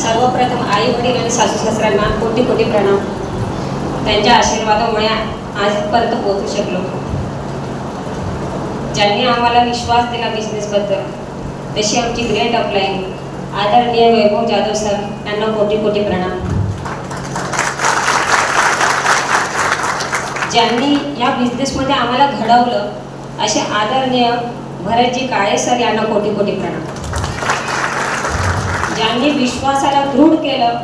सर्वप्रथम आई वडील आणि सासू सासऱ्यांना कोटी कोटी प्रणाम. त्यांच्या आशीर्वादामुळे आजपर्यंत पोहोचू शकलो. ज्यांनी आम्हाला विश्वास दिला बिझनेसबद्दल, तशी आमची ग्रेट अपलाईन आदरणीय वैभव जाधव सर यांना कोटी कोटी प्रणाम. ज्यांनी या बिझनेसमध्ये आम्हाला घडवलं असे आदरणीय भरतजी काळे सर यांना कोटी कोटी प्रणाम. ज्यांनी विश्वासाला दृढ केलं,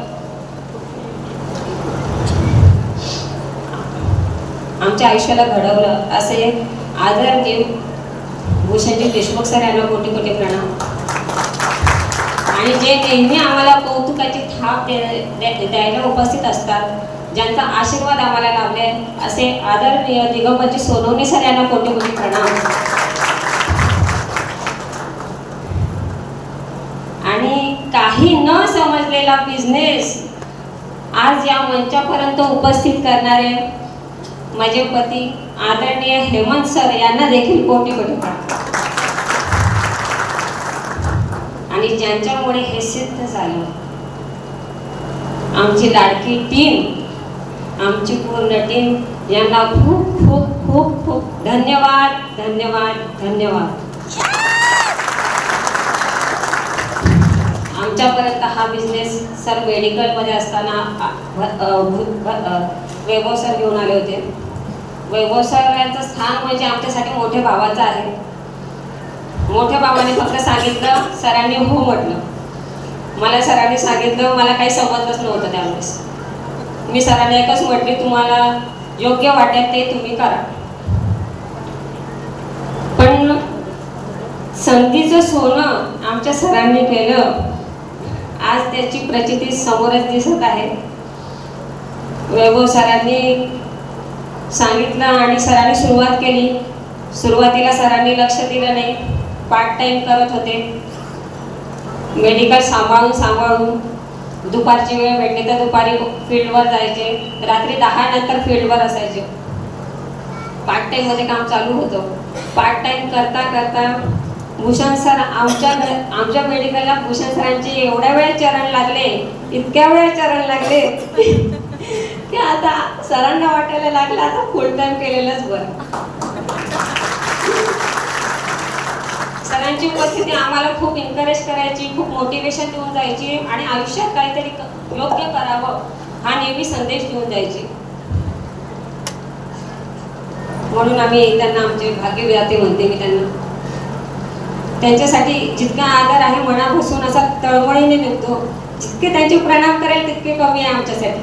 आमच्या आयुष्याला घडवलं असे आदरणीय भूषणजी देशमुख सर यांना कोटी कोटी प्रणाम. आणि जे नेहमी आम्हाला कौतुकाची थाप द्यायला उपस्थित असतात, ज्यांचा आशीर्वाद आम्हाला लाभले असे आदरणीय दिगंबरजी सोनवणे सर यांना कोटी कोटी प्रणाम. आणि काही न समजलेला बिझनेस आज या मंचापर्यंत उपस्थित करणारे माझे पती आदरणीय हेमंत सर यांना देखील कोटी कोटी प्रणाम. आणि ज्यांच्यामुळे हे सिद्ध झालं, आमची लाडकी टीम, आमची पूर्ण टीम, यांना खूप खूप खूप खूप धन्यवाद धन्यवाद धन्यवाद. आमच्यापर्यंत हा बिझनेस सर मेडिकलमध्ये असताना वैभव सर घेऊन आले होते. वैभव सर यांचं स्थान म्हणजे आमच्यासाठी मोठ्या भावाचं आहे. मोठ्या भावाने फक्त सांगितलं, सरांनी हो म्हटलं. मला सरांनी सांगितलं, मला काही समजलंच नव्हतं त्यावेळेस. मी सरांनी एकच म्हटले, तुम्हाला योग्य वाटेल ते तुम्ही करा. पण संधीचं सोनं आमच्या सरांनी केलं. आज त्याची प्रचिती समोरच दिसत आहे. वैभव सरांनी सांगितलं आणि सरांनी सुरुवात केली. सुरुवातीला सरांनी लक्ष दिलं नाही, पार्ट टाइम करत होते. मेडिकल सांभाळून दुपारची वेळ भेटली तर दुपारी फील्डवर जायचे, रात्री 10 नंतर फील्डवर असायचे. पार्ट टाइममध्ये काम चालू होतं. पार्ट टाइम करता करता भूषण सर आमच्या मेडिकलला भूषण सरांचे एवढ्या वेळा चरण लागले, इतक्या वेळा चरण लागले की आता सरांना वाटायला लागलं आता फुल टाइम केलेलंच बरं. सरांची उपस्थिती आम्हाला खूप एन्करेज करायची, खूप मोटिवेशन देऊन जायची आणि आयुष्यात काहीतरी योग्य करावं हा नेहमी संदेश देऊन जायचे. म्हणून आम्ही त्यांना आमचे भाग्यविधाते म्हणते मी त्यांना. त्यांच्यासाठी जितका आदर आहे मनापासून असा तळमळीने निघतो. जितके त्यांचे प्रणाम करेल तितके कमी आहे आमच्यासाठी.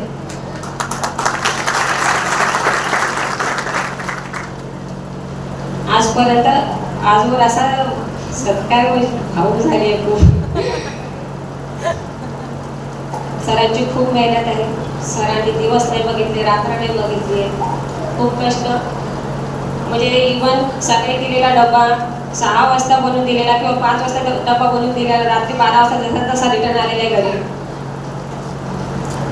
आजपर्यंत आजवर असा सत्कार भाऊ झाली खूप. सरांची खूप मेहनत आहे. सरांनी दिवस नाही बघितले, रात्र नाही बघितली, खूप कष्ट. म्हणजे इव्हन सकाळी दिलेला डबा 6 वाजता बनवून दिलेला किंवा 5 वाजता डबा बनवून दिलेला, रात्री 12 वाजता जसा तसा रिटर्न आलेला घरी.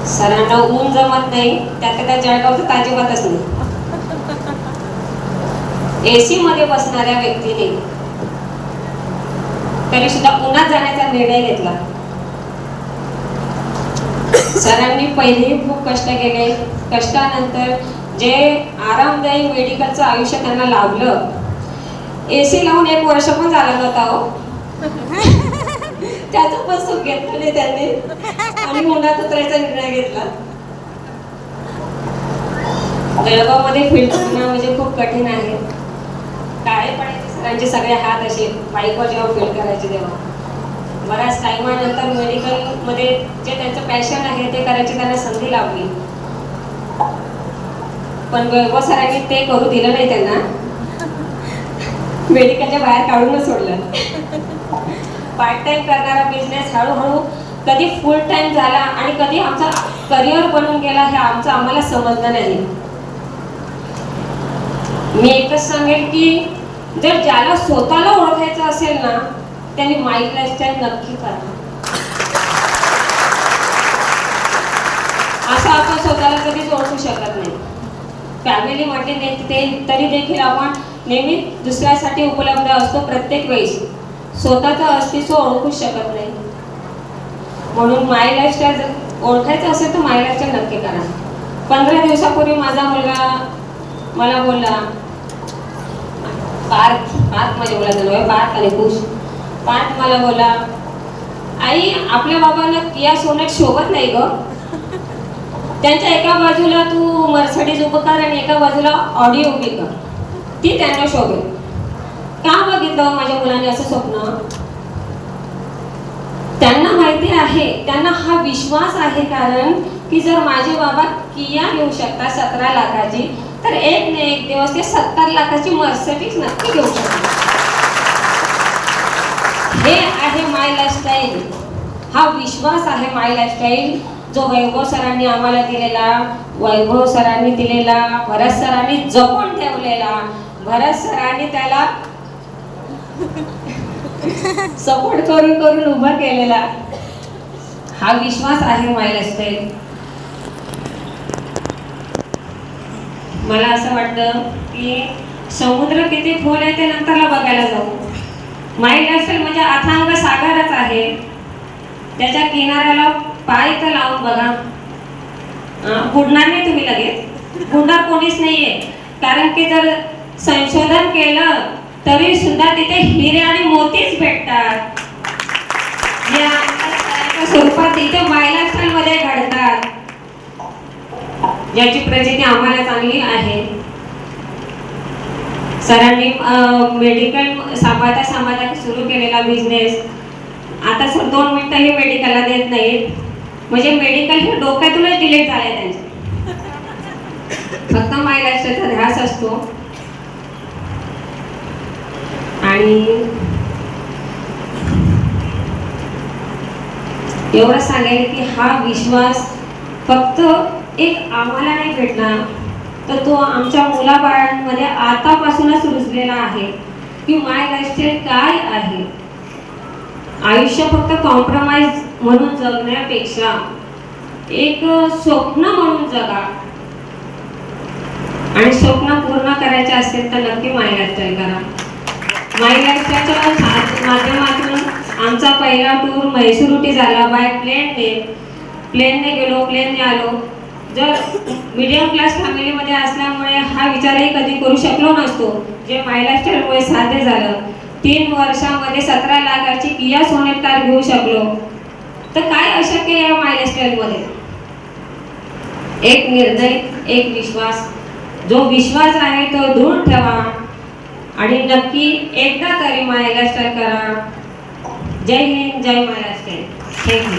सरांना ऊन जमत नाही, त्या जळगावचं ताजीबातच नाही. AC मध्ये बसणाऱ्या व्यक्तीने तरी सुद्धा उन्हात जाण्याचा निर्णय घेतला. सरांनी पहिलेही खूप कष्ट केले. कष्टानंतर जे आरामदायी मेडिकलचं आयुष्य त्यांना लाभलं, AC लावून 1 वर्ष पण झाला नव्हता हो. त्याचं पण सुख घेतलं नाही त्यांनी आणि उन्हात उतरायचा निर्णय घेतला. जळगावमध्ये फील्ड म्हणजे खूप कठीण आहे. काळे पडायचे सरांचे सगळे हात असे बाईकवर जेव्हा फील्ड करायचे तेव्हा. बऱ्याच टाइमानंतर मेडिकलमध्ये जे त्यांचं पॅशन आहे ते करायची त्यांना संधी लाभली. पण वैभव सरांनी ते करू दिलं नाही त्यांना. मेडिकलच्या बाहेर काढूनच सोडलं. पार्ट टाइम करणारा बिझनेस हळूहळू कधी फुल टाइम झाला आणि कधी आमचा करिअर बनून गेला हे आम्हाला समजलं नाही. मी एकच सांगेल की जर ज्याला स्वतःला ओळखायचं असेल ना, त्यांनी माईंड लाईफस्टाईल नक्की करा. असं आपण स्वतःला कधीच ओळखू शकत नाही. फॅमिली म्हटली तरी देखील आपण नेहमी दुसऱ्यासाठी उपलब्ध असतो. प्रत्येक वेळेस स्वतःचं अस्तित्व ओळखू शकत नाही. म्हणून माय लाईफस्टाईल जर ओळखायचं असेल तर माय लाईफस्टाईल नक्की करा. 15 दिवसापूर्वी माझा मुलगा मला बोलला, पार्थ मध्ये बोलायचं नव्हे, पार्थ आणि खुश. पार्थ मला बोला, आई आपल्या बाबांना किया सोनेट शोभत नाही ग, त्यांच्या एका बाजूला तू मर्सिडीज उभं कर आणि एका बाजूला ऑडी उभी कर, ती त्यांना शोभेल. का बघितलं माझ्या मुलाने असं स्वप्न? त्यांना माहिती आहे, त्यांना हा विश्वास आहे, कारण की जर माझे बाबा किया घेऊ शकतात 17 लाखाची, तर एक ना एक दिवस ते 70 लाखाची मर्सिडीज नक्की घेऊ शकतात. हे आहे माय लाईफस्टाईल, हा विश्वास आहे माय लाईफस्टाईल, जो वैभव सरांनी आम्हाला दिलेला, वैभव सरांनी दिलेला, भरत सरांनी जपून ठेवलेला, भरत सरांनी त्याला सपोर्ट करून करून उभा केलेला हा विश्वास आहे माय लाईफस्टाईल. मला असं वाटतं की समुद्र किती खोल आहे ते नंतरला बघायला जाऊ. माय लाईफस्टाईल म्हणजे अथांग सागरच आहे, त्याच्या किनाऱ्याला पाय तर लावून बघा, बुडणार नाही तुम्ही लगेच, बुडणार कोणीच नाहीये. कारण की जर संशोधन केलं तरी सुद्धा तिथे हिरे आणि मोतीच भेटतात, या स्वरूपात इथे माय लाईफस्टाईल मध्ये घडतात, ज्याची प्रचिती आम्हाला चांगली आहे. सरांनी मेडिकल सांभाळता सुरू केलेला बिझनेस, आता सर 2 मिनिटं हे मेडिकलला देत नाहीत, म्हणजे मेडिकल हे डोक्यातूनच डिलीट झाले त्यांचे. फक्त माय लाईफस्टाईलचा ध्यास असतो. आणि एवढं सांगेल की हा विश्वास फक्त एक आम्हाला नाही भेटणार, तर तो आमच्या मुलाबाळांमध्ये आतापासूनच रुजलेला आहे की माय लाईफस्टाईल काय आहे. आयुष्य फक्त कॉम्प्रोमाइज म्हणून जगण्यापेक्षा एक स्वप्न म्हणून जगा, आणि स्वप्न पूर्ण करायचे असेल तर नक्की माय लाईफस्टाईल करा. माय लाईफस्टाईलच्या माध्यमातून आमचा पहिला टूर म्हैसूर उटी झाला बाय प्लेनने गेलो, प्लेनने आलो. जर मिडियम क्लास फॅमिलीमध्ये असल्यामुळे हा विचारही कधी करू शकलो नसतो, जे माय लाईफस्टाईलमुळे साध्य झालं. 3 वर्षामध्ये 17 लाखाची किया सोनेट कार घेऊ शकलो. तर काय अशक्य या माय लाईफस्टाईलमध्ये? एक निर्णय, एक विश्वास. जो विश्वास आहे तो दृढ ठेवा आणि नक्की एकदा तरी माय लाईफस्टाईल करा. जय हिंद, जय माय लाईफस्टाईल. थँक्यू.